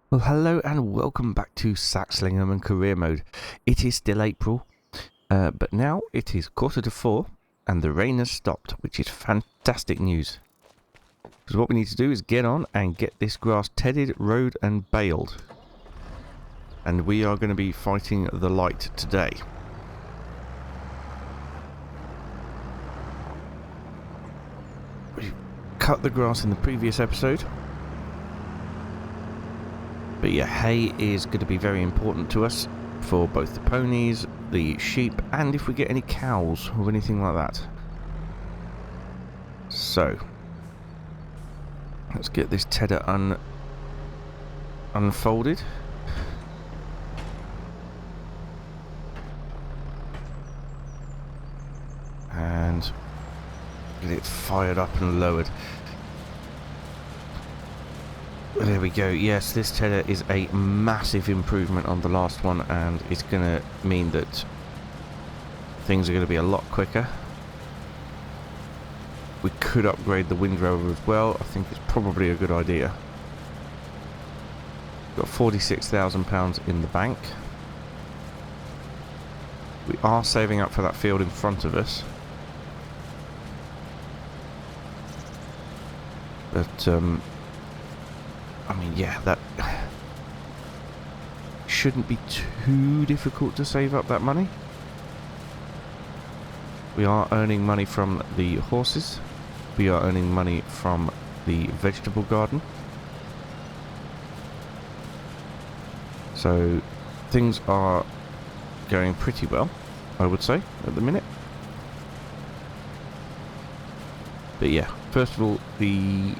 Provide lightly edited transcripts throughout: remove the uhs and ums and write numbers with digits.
Well, hello and welcome back to Saxlingham and Career Mode. It is still April, but now it is 3:45 and the rain has stopped, which is fantastic news. Because what we need to do is get on and get this grass tedded, rowed and baled. And we are going to be fighting the light today. We cut the grass in the previous episode. But yeah, hay is going to be very important to us for both the ponies, the sheep, and if we get any cows or anything like that. So, let's get this tedder unfolded. And get it fired up and lowered. There we go. Yes, this tedder is a massive improvement on the last one, and it's going to mean that things are going to be a lot quicker. We could upgrade the windrower as well. I think it's probably a good idea. Got £46,000 in the bank. We are saving up for that field in front of us. But, I mean, yeah, that shouldn't be too difficult to save up that money. We are earning money from the horses. We are earning money from the vegetable garden. So things are going pretty well, I would say, at the minute. But yeah, first of all, the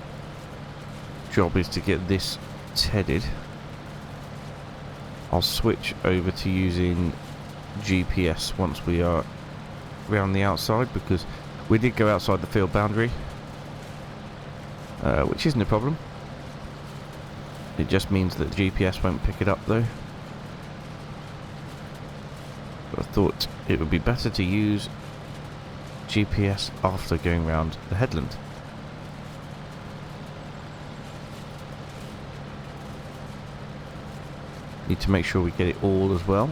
job is to get this tedded. I'll switch over to using GPS once we are around the outside, because we did go outside the field boundary, which isn't a problem. It just means that GPS won't pick it up though. But I thought it would be better to use GPS after going around the headland. Need to make sure we get it all as well.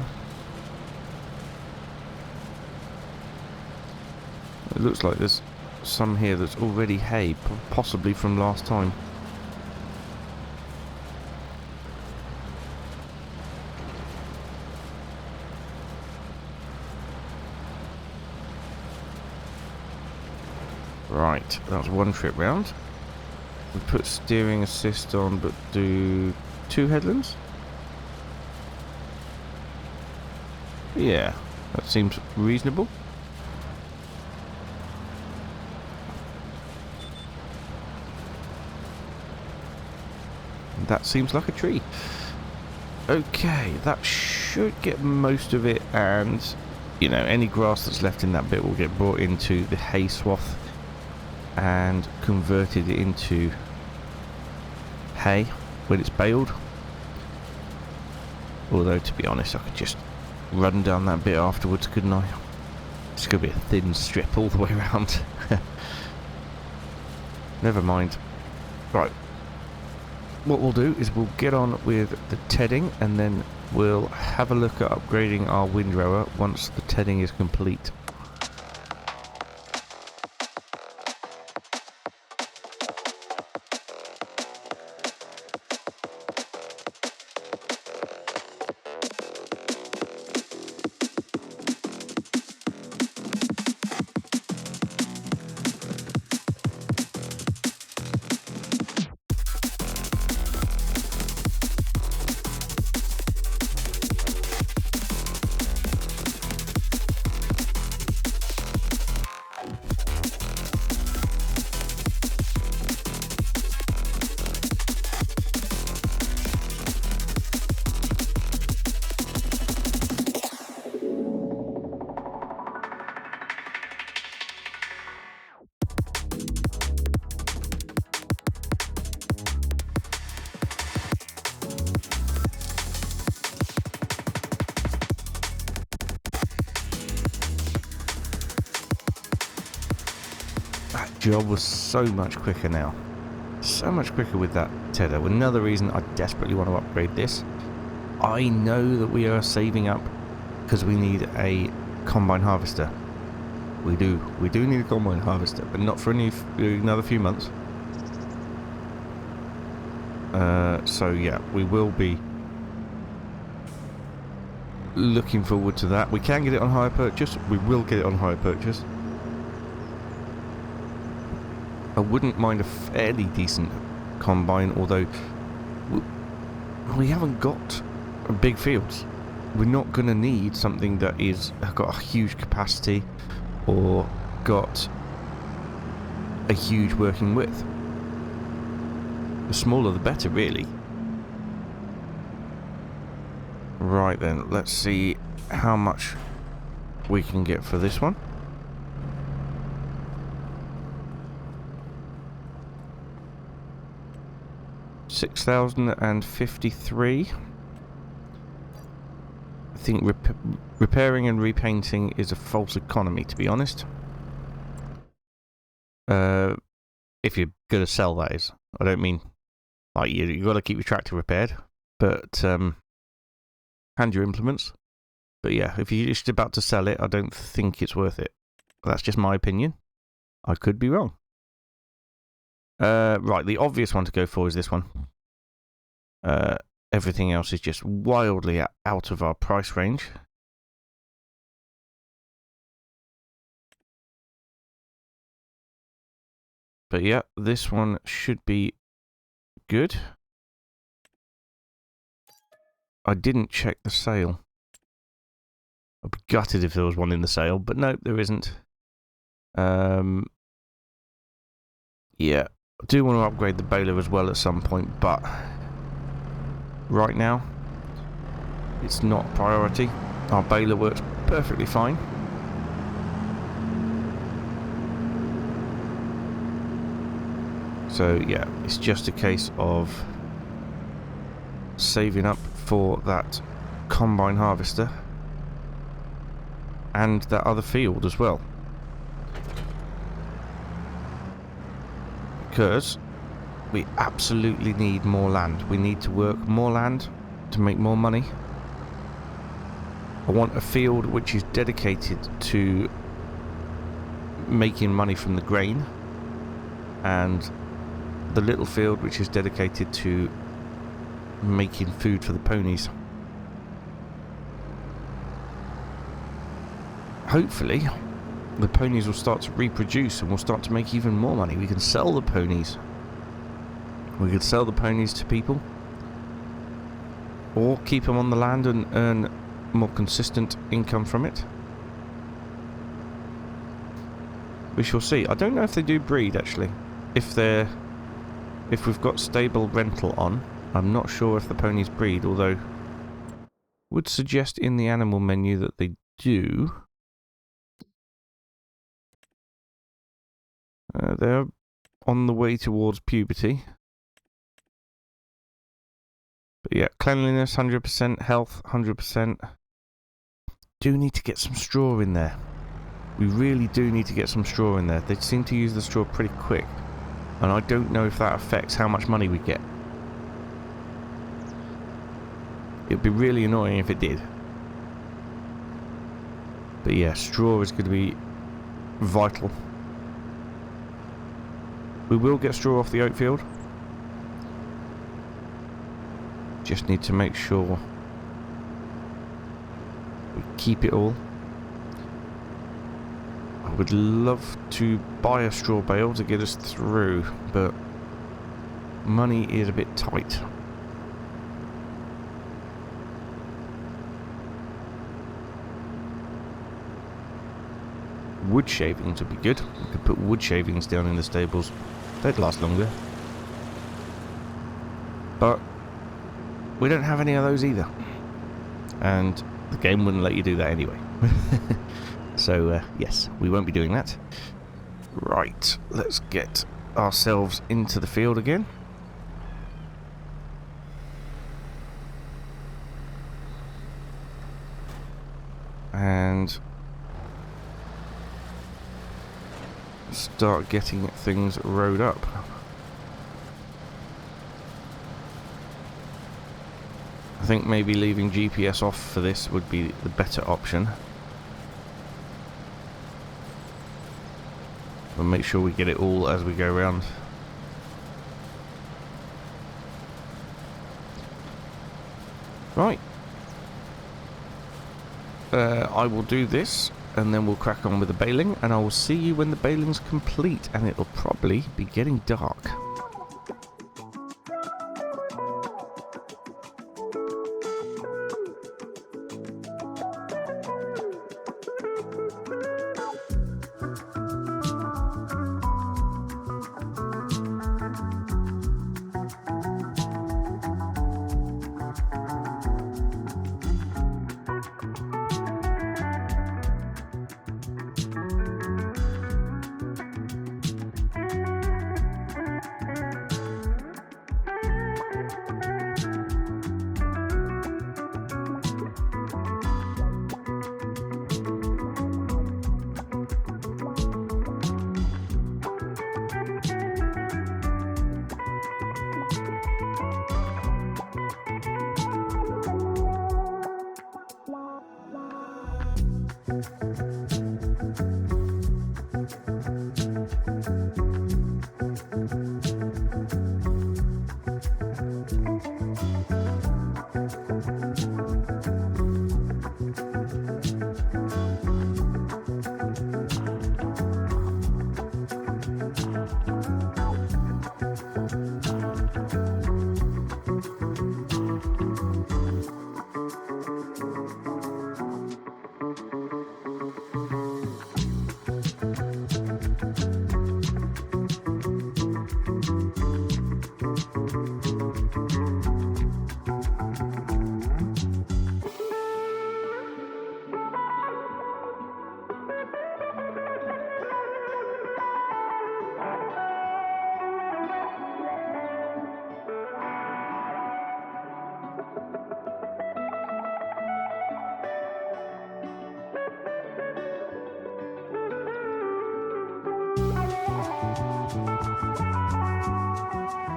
It looks like there's some here that's already hay, possibly from last time. Right, that's one trip round. We put steering assist on, but do 2 headlands? Yeah, that seems reasonable. That seems like a tree. Okay, that should get most of it, and you know, any grass that's left in that bit will get brought into the hay swath and converted into hay when it's baled. Although, to be honest, I could just run down that bit afterwards, couldn't I? It's going to be a thin strip all the way around. Never mind. Right. What we'll do is we'll get on with the tedding, and then we'll have a look at upgrading our windrower once the tedding is complete. That job was so much quicker now. So so much quicker with that tether. Another reason I desperately want to upgrade this. I know that we are saving up because we need a combine harvester. We do need a combine harvester, but not for another few months. So yeah, we will be looking forward to that. We can get it on hire purchase. We will get it on hire purchase. I wouldn't mind a fairly decent combine, although we haven't got big fields. We're not going to need something that is got a huge capacity or got a huge working width. The smaller the better, really. Right then, let's see how much we can get for this one. $6,053. I think repairing and repainting is a false economy, to be honest. If you're gonna sell, that is. I don't mean like you got to keep your tractor repaired, but and your implements. But yeah, if you're just about to sell it, I don't think it's worth it. That's just my opinion. I could be wrong. Right, the obvious one to go for is this one. Everything else is just wildly out of our price range. But yeah, this one should be good. I didn't check the sale. I'd be gutted if there was one in the sale, but no, there isn't. Yeah, I do want to upgrade the baler as well at some point, but right now, it's not a priority. Our baler works perfectly fine. So yeah, it's just a case of saving up for that combine harvester and that other field as well. Because we absolutely need more land. We need to work more land to make more money. I want a field which is dedicated to making money from the grain, and the little field which is dedicated to making food for the ponies. Hopefully the ponies will start to reproduce and we'll start to make even more money. We can sell the ponies. We could sell the ponies to people, or keep them on the land and earn more consistent income from it. We shall see. I don't know if they do breed, actually. If we've got stable rental on, I'm not sure if the ponies breed, although would suggest in the animal menu that they do. They're on the way towards puberty. But yeah, cleanliness 100%, health 100%. Do need to get some straw in there. We really do need to get some straw in there. They seem to use the straw pretty quick, and I don't know if that affects how much money we get. It'd be really annoying if it did. But yeah, straw is going to be vital. We will get straw off the oat field. Just need to make sure we keep it all. I would love to buy a straw bale to get us through, but money is a bit tight. Wood shavings would be good. We could put wood shavings down in the stables. They'd last longer. But we don't have any of those either. And the game wouldn't let you do that anyway. So, yes, we won't be doing that. Right, let's get ourselves into the field again. And start getting things rowed up. I think maybe leaving GPS off for this would be the better option. We'll make sure we get it all as we go around. Right. I will do this, and then we'll crack on with the baling, and I will see you when the baling's complete, and it'll probably be getting dark.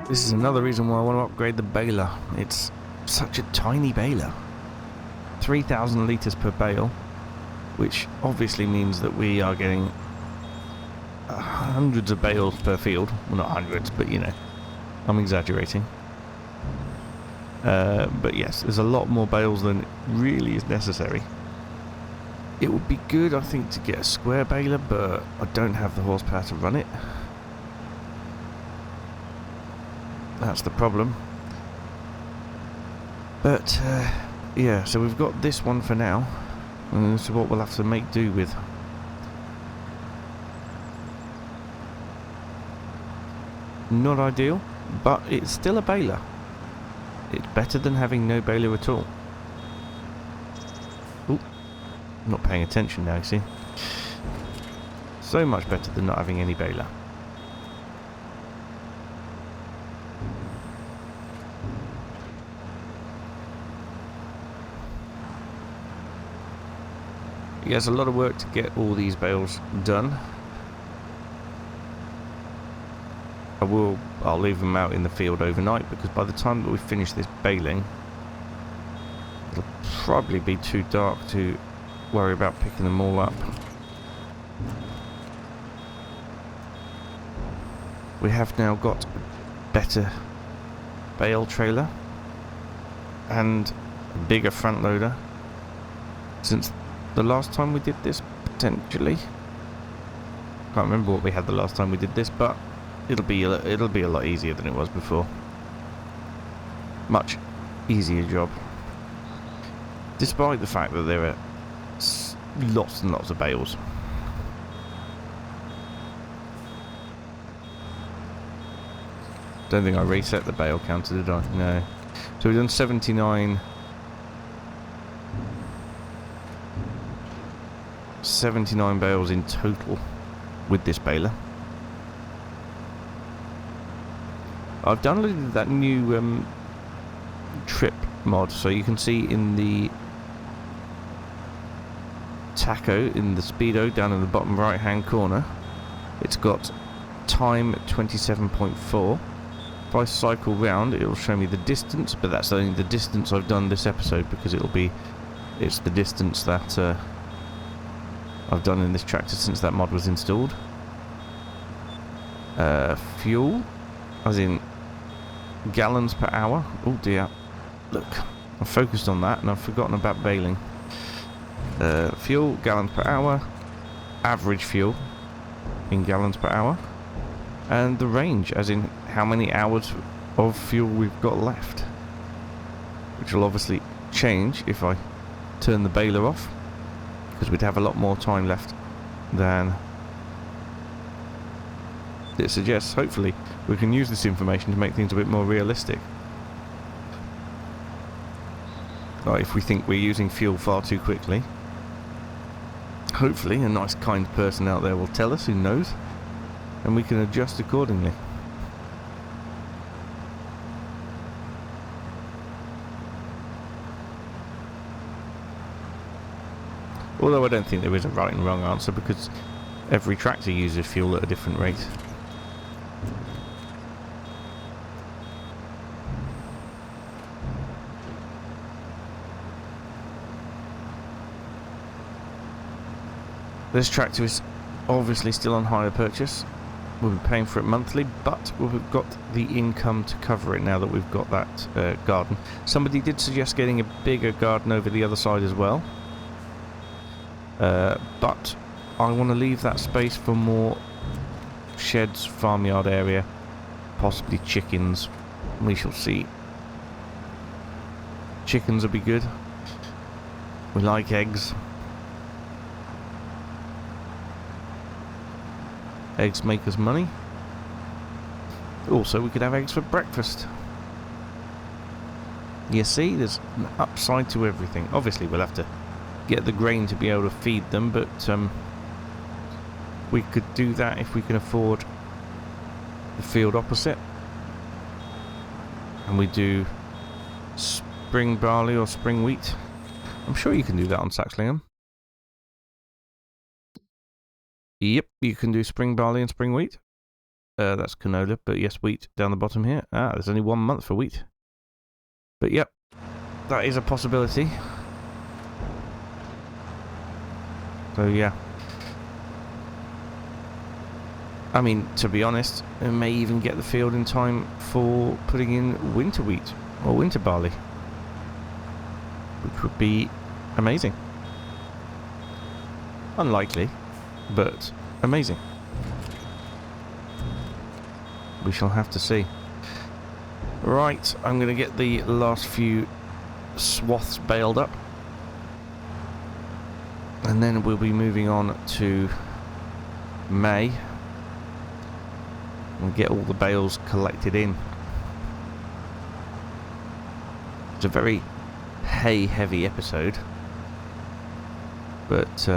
This is another reason why I want to upgrade the baler. It's such a tiny baler. 3,000 litres per bale, which obviously means that we are getting hundreds of bales per field. Well, not hundreds, but you know, I'm exaggerating. But yes, there's a lot more bales than really is necessary. It would be good, I think, to get a square baler, but I don't have the horsepower to run it. That's the problem. But yeah, so we've got this one for now, and this is what we'll have to make do with. Not ideal, but it's still a baler. It's better than having no baler at all. Ooh, not paying attention now, you see. So much better than not having any baler. Yes, a lot of work to get all these bales done. I'll leave them out in the field overnight, because by the time that we finish this baling, it'll probably be too dark to worry about picking them all up. We have now got a better bale trailer and a bigger front loader since the last time we did this, potentially. Can't remember what we had the last time we did this, but it'll be a lot easier than it was before. Much easier job. Despite the fact that there are lots and lots of bales. Don't think I reset the bale counter, did I? No. So we've done 79 bales in total with this baler. I've downloaded that new trip mod, so you can see in the tacho, in the speedo down in the bottom right hand corner, it's got time at 27.4, If I cycle round, it will show me the distance, but that's only the distance I've done this episode, because it's the distance that I've done in this tractor since that mod was installed. Fuel, as in gallons per hour. Oh dear, look, I focused on that and I've forgotten about baling. Fuel, gallons per hour, average fuel in gallons per hour, and the range, as in how many hours of fuel we've got left, which will obviously change if I turn the baler off, because we'd have a lot more time left than it suggests. Hopefully we can use this information to make things a bit more realistic. Like if we think we're using fuel far too quickly, hopefully a nice kind person out there will tell us who knows, and we can adjust accordingly. Although I don't think there is a right and wrong answer, because every tractor uses fuel at a different rate. This tractor is obviously still on hire purchase. We'll be paying for it monthly, but we've got the income to cover it now that we've got that garden. Somebody did suggest getting a bigger garden over the other side as well. But I want to leave that space for more sheds, farmyard area, possibly chickens. We shall see. Chickens will be good. We like eggs. Eggs make us money. Also, we could have eggs for breakfast. You see, there's an upside to everything. Obviously, we'll have to get the grain to be able to feed them, but we could do that if we can afford the field opposite, and we do spring barley or spring wheat. I'm sure you can do that on Saxlingham. Yep, you can do spring barley and spring wheat. That's canola, but yes, wheat down the bottom here. Ah, there's only 1 month for wheat. But yep, that is a possibility. So yeah. I mean, to be honest, it may even get the field in time for putting in winter wheat or winter barley, which would be amazing. Unlikely, but amazing. We shall have to see. Right, I'm going to get the last few swaths baled up, and then we'll be moving on to May and get all the bales collected in. It's a very hay heavy episode, but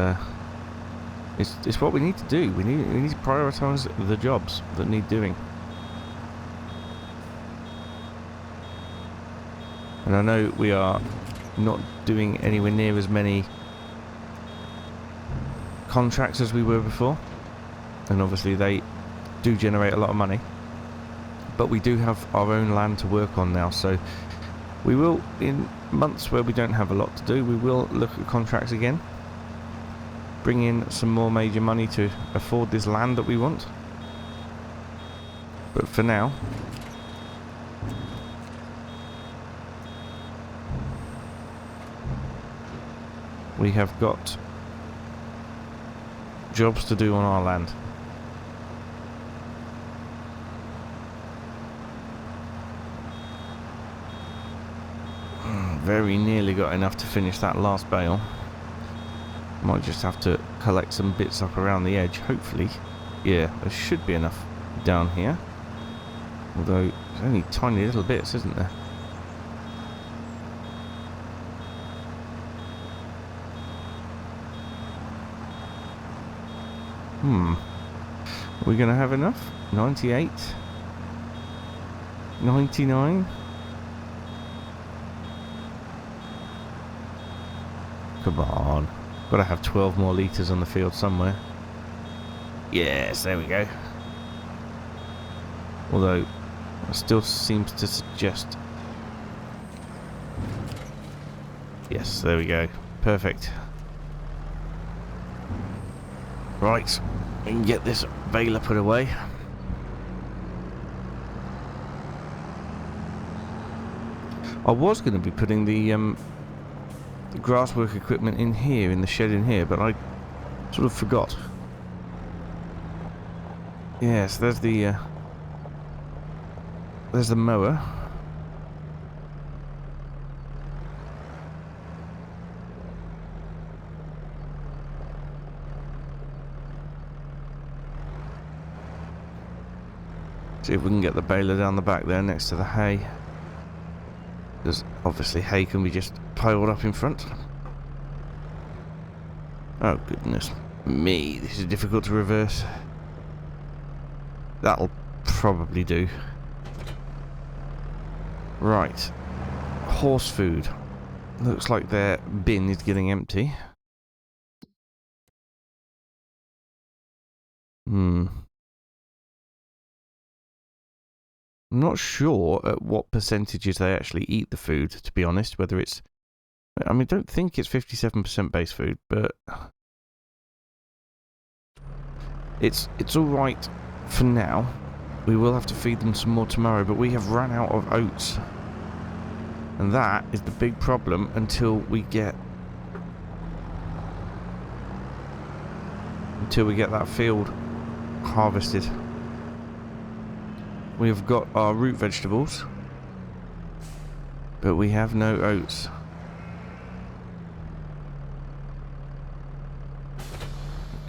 it's what we need to do. We need to prioritise the jobs that need doing. And I know we are not doing anywhere near as many contracts as we were before, and obviously they do generate a lot of money, but we do have our own land to work on now, so we will, in months where we don't have a lot to do, we will look at contracts again, bring in some more major money to afford this land that we want. But for now, we have got jobs to do on our land. Very nearly got enough to finish that last bale. Might just have to collect some bits up around the edge, hopefully. Yeah, there should be enough down here. Although, there's only tiny little bits, isn't there? Are we going to have enough? 98? 99? Come on. Got to have 12 more litres on the field somewhere. Yes, there we go. Although, It still seems to suggest... Yes, there we go. Perfect. Right, we can get this baler put away. I was going to be putting the grasswork equipment in here, in the shed in here, but I sort of forgot. Yes, there's the mower. See if we can get the baler down the back there next to the hay. Because obviously hay can be just piled up in front. Oh goodness me, this is difficult to reverse. That'll probably do. Right. Horse food. Looks like their bin is getting empty. I'm not sure at what percentages they actually eat the food, to be honest. Whether it's... I mean, I don't think it's 57% base food, but... It's alright for now. We will have to feed them some more tomorrow, but we have run out of oats. And that is the big problem until we get... that field harvested. We've got our root vegetables, but we have no oats.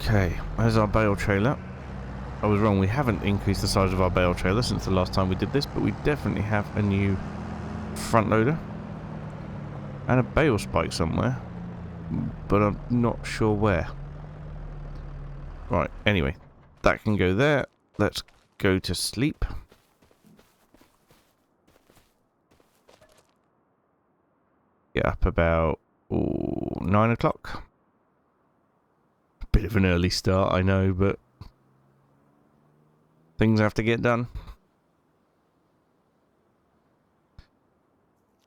Okay, there's our bale trailer. I was wrong, we haven't increased the size of our bale trailer since the last time we did this, but we definitely have a new front loader and a bale spike somewhere, but I'm not sure where. Right, anyway, that can go there. Let's go to sleep. Get up about 9 o'clock. Bit of an early start, I know, but things have to get done.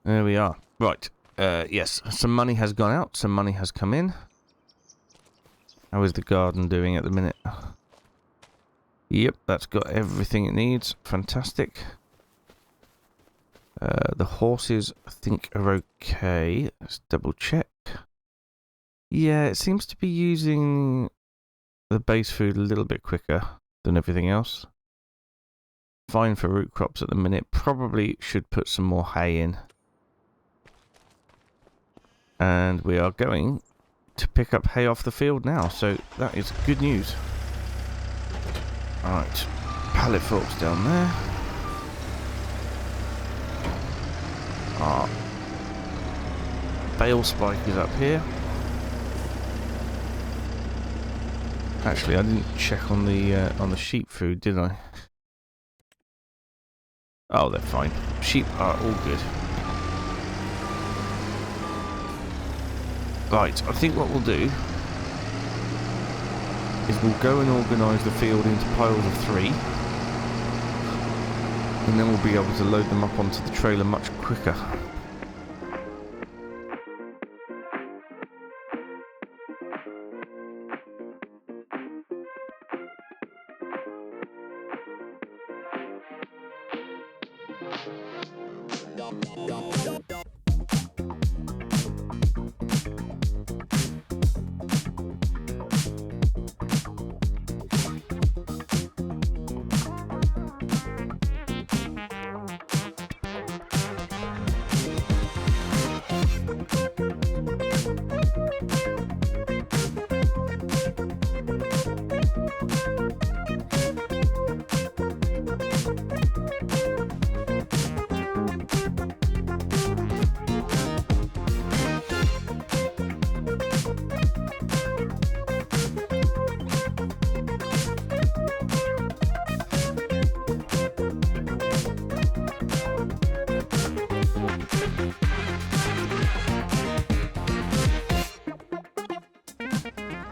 There we are. Right. Yes, some money has gone out, some money has come in. How is the garden doing at the minute? Yep, that's got everything it needs. Fantastic. The horses, I think, are okay. Let's double check. Yeah, it seems to be using the base food a little bit quicker than everything else. Fine for root crops at the minute. Probably should put some more hay in. And we are going to pick up hay off the field now, so that is good news. Alright, pallet forks down there. Our bale spike is up here. Actually, I didn't check on the sheep food, did I? Oh, they're fine. Sheep are all good. Right, I think what we'll do is we'll go and organise the field into piles of 3, and then we'll be able to load them up onto the trailer much quicker.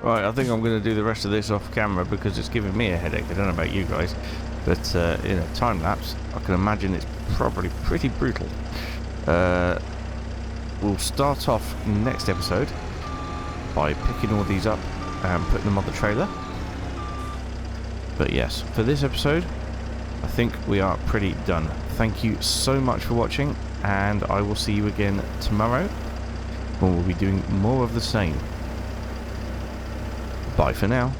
Right, I think I'm going to do the rest of this off camera because it's giving me a headache. I don't know about you guys. But in a time lapse, I can imagine it's probably pretty brutal. We'll start off next episode by picking all these up and putting them on the trailer. But yes, for this episode, I think we are pretty done. Thank you so much for watching, and I will see you again tomorrow when we'll be doing more of the same. Bye for now.